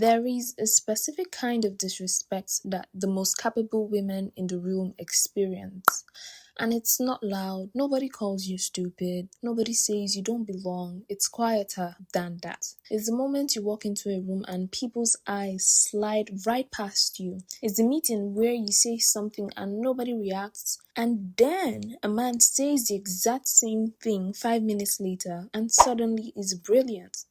There is a specific kind of disrespect that the most capable women in the room experience. And it's not loud, nobody calls you stupid, nobody says you don't belong. It's quieter than that. It's the moment you walk into a room and people's eyes slide right past you. It's the meeting where you say something and nobody reacts, and then a man says the exact same thing 5 minutes later and suddenly is brilliant.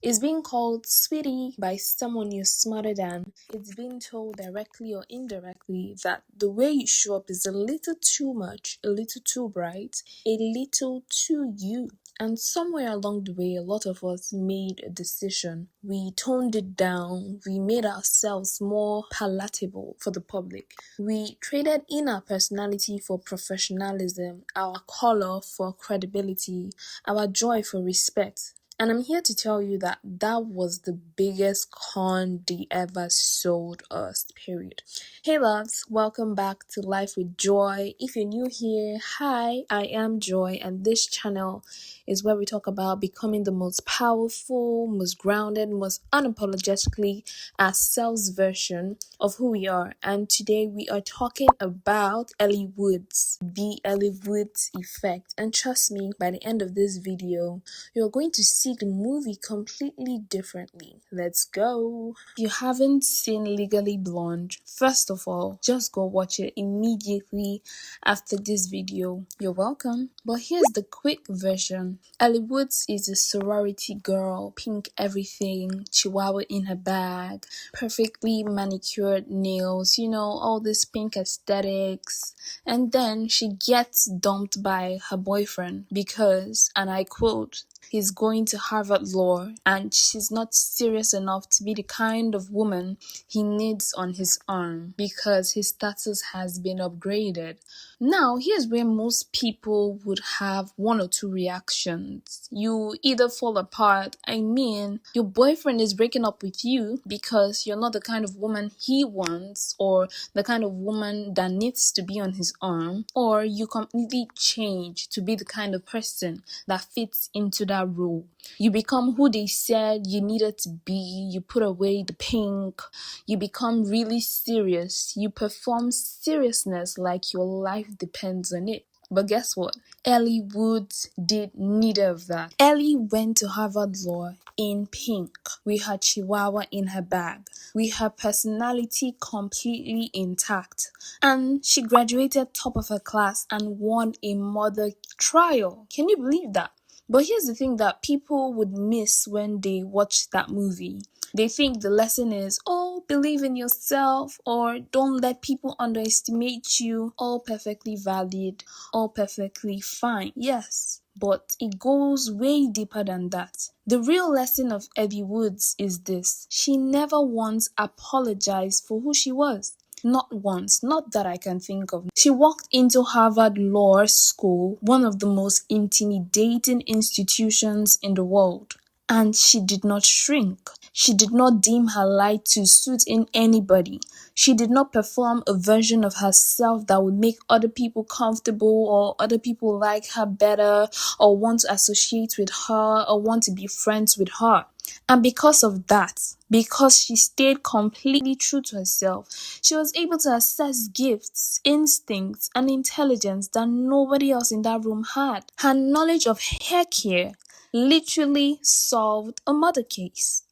It's being called sweetie by someone you're smarter than. It's being told directly or indirectly that the way you show up is a little too much, a little too bright, a little too you. And somewhere along the way, a lot of us made a decision. We toned it down. We made ourselves more palatable for the public. We traded in our personality for professionalism, our color for credibility, our joy for respect. And I'm here to tell you that that was the biggest con they ever sold us, period. Hey loves, welcome back to Life with Joy. If you're new here, hi, I am Joy, and this channel is where we talk about becoming the most powerful, most grounded, most unapologetically ourselves version of who we are. And today we are talking about Elle Woods, the Elle Woods Effect. And trust me, by the end of this video, you're going to see the movie completely differently. Let's go. If you haven't seen Legally Blonde, first of all, just go watch it immediately after this video. You're welcome. But here's the quick version. Elle Woods is a sorority girl, pink everything, chihuahua in her bag, perfectly manicured nails, all this pink aesthetics. And then she gets dumped by her boyfriend because, and I quote, he's going to Harvard Law and she's not serious enough to be the kind of woman he needs on his arm because his status has been upgraded. Now, here's where most people would have one or two reactions. You either fall apart, your boyfriend is breaking up with you because you're not the kind of woman he wants or the kind of woman that needs to be on his arm, or you completely change to be the kind of person that fits into that role. You become who they said you needed to be, you put away the pink, you become really serious, you perform seriousness like your life depends on it. But guess what? Elle Woods did neither of that. Elle went to Harvard Law in pink, with her chihuahua in her bag, with her personality completely intact. And she graduated top of her class and won a murder trial. Can you believe that? But here's the thing that people would miss when they watch that movie. They think the lesson is, believe in yourself, or don't let people underestimate you. All perfectly valid, all perfectly fine. Yes, but it goes way deeper than that. The real lesson of Elle Woods is this: she never once apologized for who she was. Not once, not that I can think of. She walked into Harvard Law School, one of the most intimidating institutions in the world, and she did not shrink. She did not dim her light to suit in anybody. She did not perform a version of herself that would make other people comfortable or other people like her better or want to associate with her or want to be friends with her. And because of that, because she stayed completely true to herself, she was able to assess gifts, instincts, and intelligence that nobody else in that room had. Her knowledge of hair care literally solved a murder case.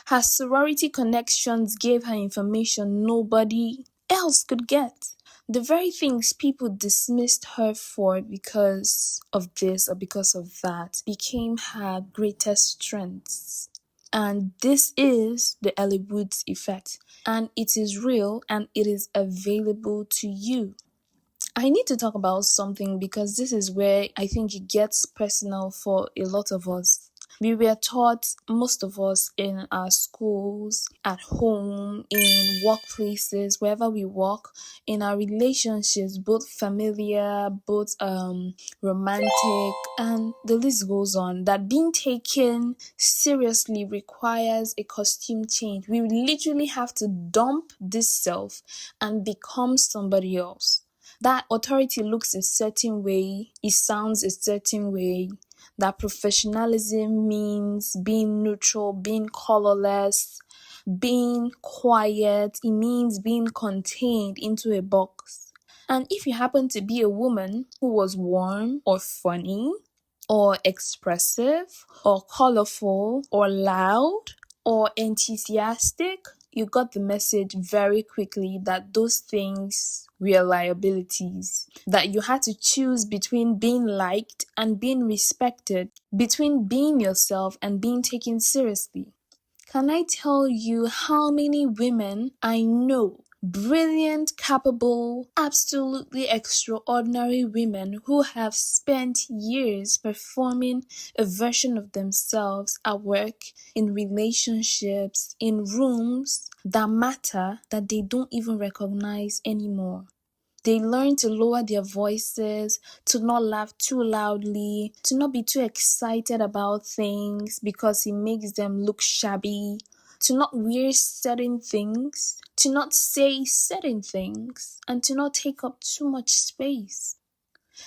Her sorority connections gave her information nobody else could get. The very things people dismissed her for because of this or because of that became her greatest strengths. And this is the Elle Woods Effect. And it is real and it is available to you. I need to talk about something because this is where I think it gets personal for a lot of us. We were taught, most of us, in our schools, at home, in workplaces, wherever we work, in our relationships, both familiar, both romantic, and the list goes on, that being taken seriously requires a costume change. We literally have to dump this self and become somebody else. That authority looks a certain way, it sounds a certain way. That professionalism means being neutral, being colorless. being quiet, it means being contained into a box. And if you happen to be a woman who was warm or funny or expressive or colorful or loud or enthusiastic, you got the message very quickly that those things were liabilities, that you had to choose between being liked and being respected, between being yourself and being taken seriously. Can I tell you how many women I know, brilliant, capable, absolutely extraordinary women who have spent years performing a version of themselves at work, in relationships, in rooms that matter, that they don't even recognize anymore. They learn to lower their voices, to not laugh too loudly, to not be too excited about things because it makes them look shabby, to not wear certain things, to not say certain things, and to not take up too much space.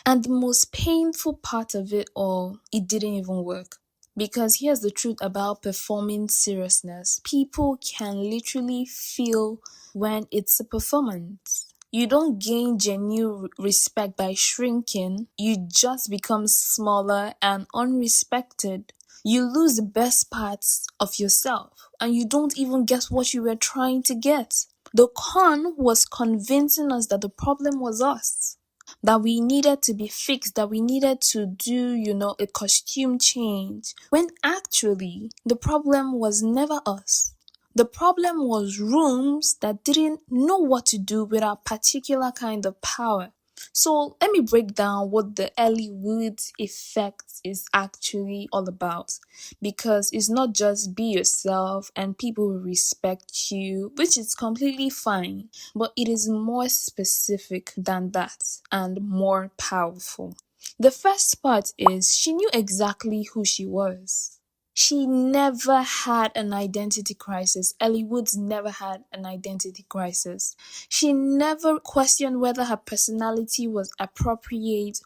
And the most painful part of it all, it didn't even work. Because here's the truth about performing seriousness. People can literally feel when it's a performance. You don't gain genuine respect by shrinking. You just become smaller and unrespected. You lose the best parts of yourself and you don't even get what you were trying to get. The con was convincing us that the problem was us, that we needed to be fixed, that we needed to do, a costume change, when actually the problem was never us. The problem was rooms that didn't know what to do with our particular kind of power. So let me break down what the Elle Woods Effect is actually all about. Because it's not just be yourself and people will respect you, which is completely fine, but it is more specific than that and more powerful. The first part is she knew exactly who she was. She never had an identity crisis. Elle Woods never had an identity crisis. She never questioned whether her personality was appropriate.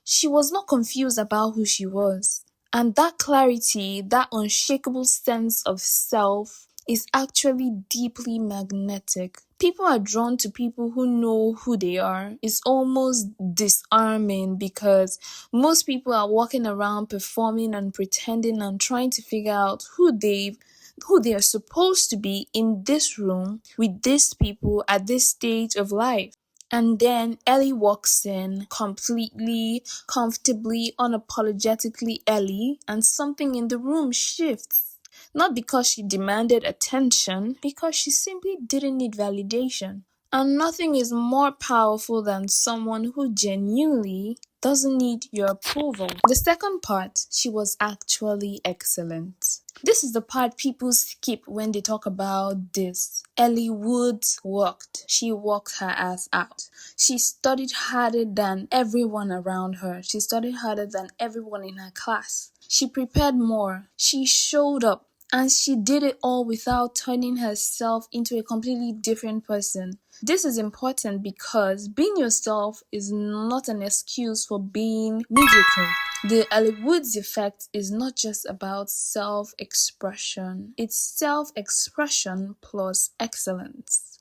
She was not confused about who she was. And that clarity, that unshakable sense of self, is actually deeply magnetic. People are drawn to people who know who they are. It's almost disarming because most people are walking around performing and pretending and trying to figure out who they are supposed to be in this room with these people at this stage of life. And then Ellie walks in completely, comfortably, unapologetically Ellie, and something in the room shifts. Not because she demanded attention, because she simply didn't need validation. And nothing is more powerful than someone who genuinely doesn't need your approval. The second part, she was actually excellent. This is the part people skip when they talk about this. Elle Woods worked. She worked her ass out. She studied harder than everyone around her. She studied harder than everyone in her class. She prepared more. She showed up. And she did it all without turning herself into a completely different person. This is important because being yourself is not an excuse for being mediocre. The Elle Woods Effect is not just about self-expression. It's self-expression plus excellence.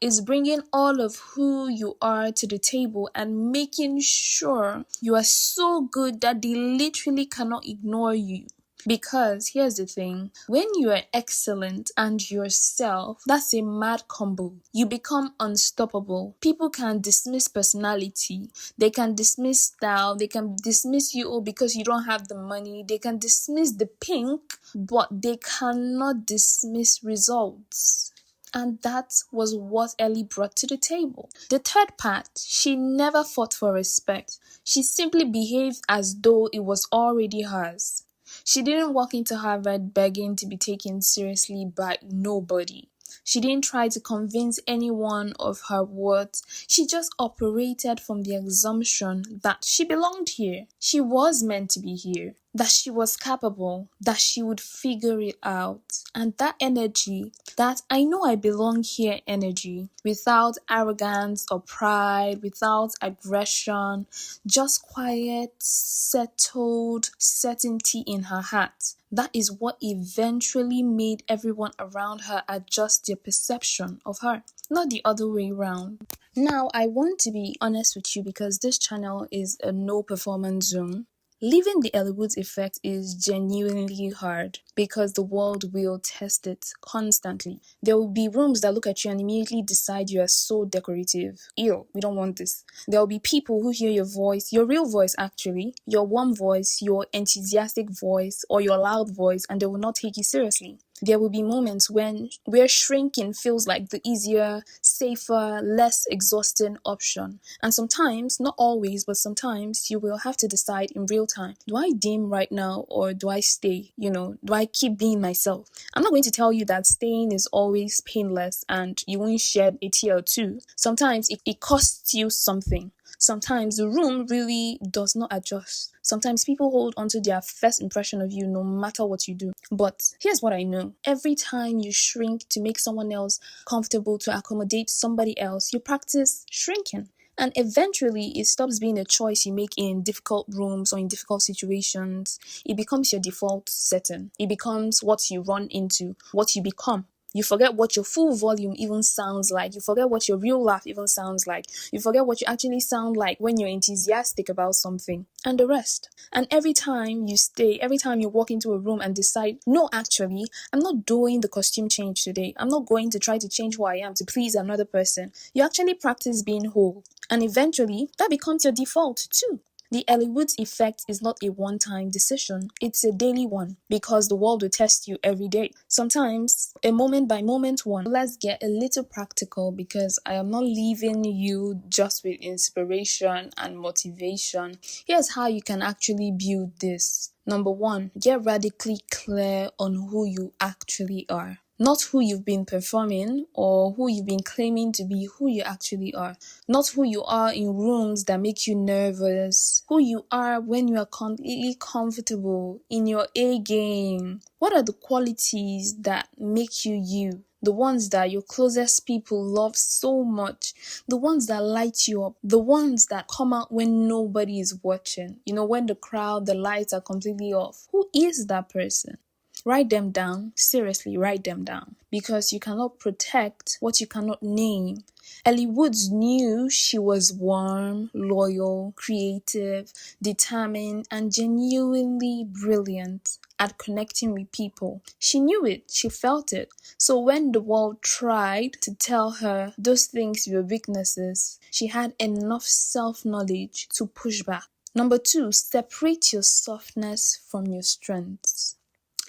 It's bringing all of who you are to the table and making sure you are so good that they literally cannot ignore you. Because here's the thing, when you are excellent and yourself, that's a mad combo. You become unstoppable. People can dismiss personality, they can dismiss style, they can dismiss you because you don't have the money, they can dismiss the pink, but they cannot dismiss results. And that was what Ellie brought to the table. The third part, she never fought for respect. She simply behaved as though it was already hers. She didn't walk into Harvard begging to be taken seriously by nobody. She didn't try to convince anyone of her worth. She just operated from the assumption that she belonged here. She was meant to be here. that she was capable, that she would figure it out. And that energy, that I know I belong here energy, without arrogance or pride, without aggression, just quiet, settled certainty in her heart. That is what eventually made everyone around her adjust their perception of her, not the other way around. Now, I want to be honest with you because this channel is a no performance zone. Living the Elle Woods effect is genuinely hard because the world will test it constantly. There will be rooms that look at you and immediately decide you are so decorative. Ew, we don't want this. There will be people who hear your voice, your real voice actually, your warm voice, your enthusiastic voice, or your loud voice, and they will not take you seriously. There will be moments where shrinking feels like the easier, safer, less exhausting option. And sometimes, not always, but sometimes you will have to decide in real time. Do I dim right now or do I stay? Do I keep being myself? I'm not going to tell you that staying is always painless and you won't shed a tear or two. Sometimes it costs you something. Sometimes the room really does not adjust. Sometimes people hold onto their first impression of you no matter what you do. But here's what I know. Every time you shrink to make someone else comfortable, to accommodate somebody else, you practice shrinking. And eventually, it stops being a choice you make in difficult rooms or in difficult situations. It becomes your default setting. It becomes what you run into, what you become. You forget what your full volume even sounds like. You forget what your real laugh even sounds like. You forget what you actually sound like when you're enthusiastic about something. And the rest. And every time you walk into a room and decide, no, actually, I'm not doing the costume change today. I'm not going to try to change who I am to please another person. You actually practice being whole. And eventually, that becomes your default too. The Elle Woods effect is not a one-time decision, it's a daily one because the world will test you every day. Sometimes a moment-by-moment one. Let's get a little practical because I am not leaving you just with inspiration and motivation. Here's how you can actually build this. Number 1, get radically clear on who you actually are. Not who you've been performing or who you've been claiming to be, who you actually are. Not who you are in rooms that make you nervous. Who you are when you are completely comfortable in your A game. What are the qualities that make you you? The ones that your closest people love so much. The ones that light you up. The ones that come out when nobody is watching. When the lights are completely off. Who is that person? Write them down. Seriously, write them down. Because you cannot protect what you cannot name. Elle Woods knew she was warm, loyal, creative, determined, and genuinely brilliant at connecting with people. She knew it. She felt it. So when the world tried to tell her those things were weaknesses, she had enough self-knowledge to push back. Number 2, separate your softness from your strengths.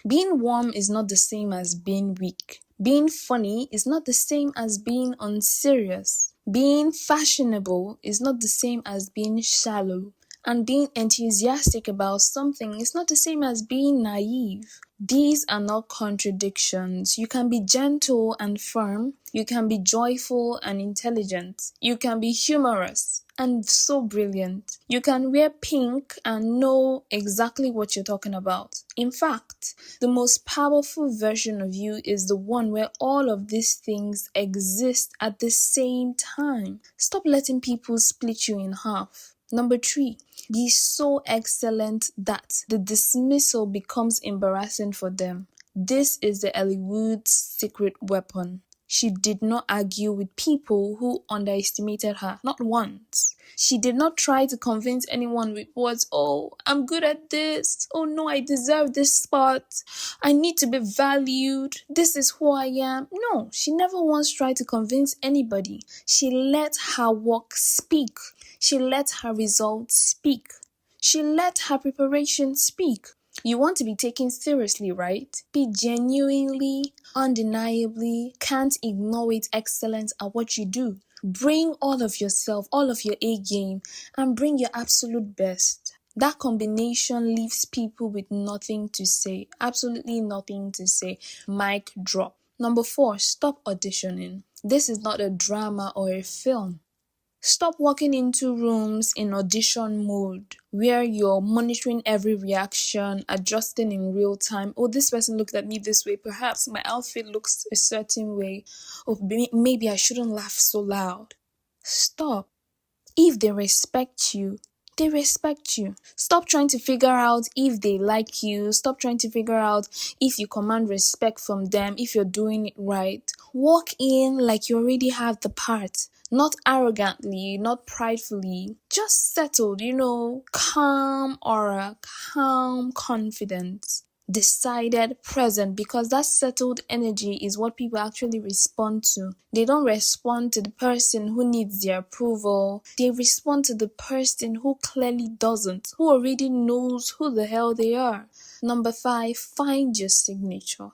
Being warm is not the same as being weak. Being funny is not the same as being unserious. Being fashionable is not the same as being shallow. And being enthusiastic about something is not the same as being naive. These are not contradictions. You can be gentle and firm. You can be joyful and intelligent. You can be humorous and so brilliant. You can wear pink and know exactly what you're talking about. In fact, the most powerful version of you is the one where all of these things exist at the same time. Stop letting people split you in half. Number 3, be so excellent that the dismissal becomes embarrassing for them. This is the Elle Woods secret weapon. She did not argue with people who underestimated her, not once. She did not try to convince anyone with words, oh, I'm good at this. Oh no, I deserve this spot. I need to be valued. This is who I am. No, she never once tried to convince anybody. She let her work speak. She let her results speak. She let her preparation speak. You want to be taken seriously, right? Be genuinely, undeniably, can't ignore it excellent at what you do. Bring all of yourself, all of your A game, and bring your absolute best. That combination leaves people with nothing to say. Absolutely nothing to say. Mic drop. Number 4, stop auditioning. This is not a drama or a film. Stop walking into rooms in audition mode where you're monitoring every reaction, adjusting in real time. Oh, this person looked at me this way. Perhaps my outfit looks a certain way. Or maybe I shouldn't laugh so loud. Stop. If they respect you, they respect you. Stop trying to figure out if they like you. Stop trying to figure out if you command respect from them, if you're doing it right. Walk in like you already have the part. Not arrogantly, not pridefully. Just settled, calm aura, calm confidence. Decided, present, because that settled energy is what people actually respond to. They don't respond to the person who needs their approval. They respond to the person who clearly doesn't, who already knows who the hell they are. Number 5, find your signature.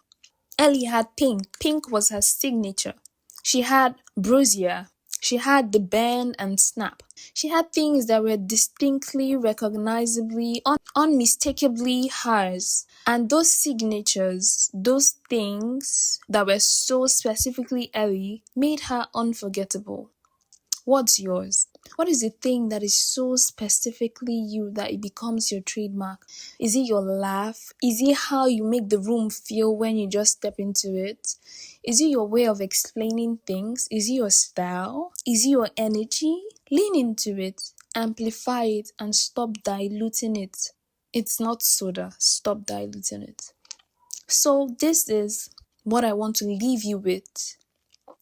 Ellie had pink. Pink was her signature. She had brassiere. She had the bend and snap. She had things that were distinctly, recognizably, unmistakably hers. And those signatures, those things that were so specifically Ellie, made her unforgettable. What's yours? What is the thing that is so specifically you that it becomes your trademark? Is it your laugh? Is it how you make the room feel when you just step into it? Is it your way of explaining things? Is it your style? Is it your energy? Lean into it, amplify it, and stop diluting it. It's not soda. Stop diluting it. So this is what I want to leave you with.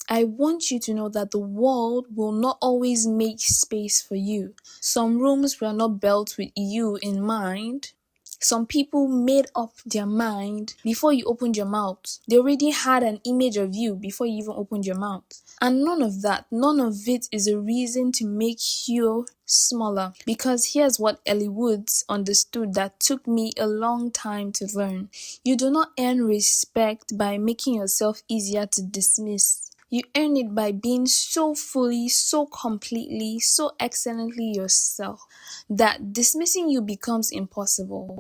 I want you to know that the world will not always make space for you. Some rooms were not built with you in mind. Some people made up their mind before you opened your mouth. They already had an image of you before you even opened your mouth. And none of it is a reason to make you smaller. Because here's what Elle Woods understood that took me a long time to learn. You do not earn respect by making yourself easier to dismiss. You earn it by being so fully, so completely, so excellently yourself that dismissing you becomes impossible.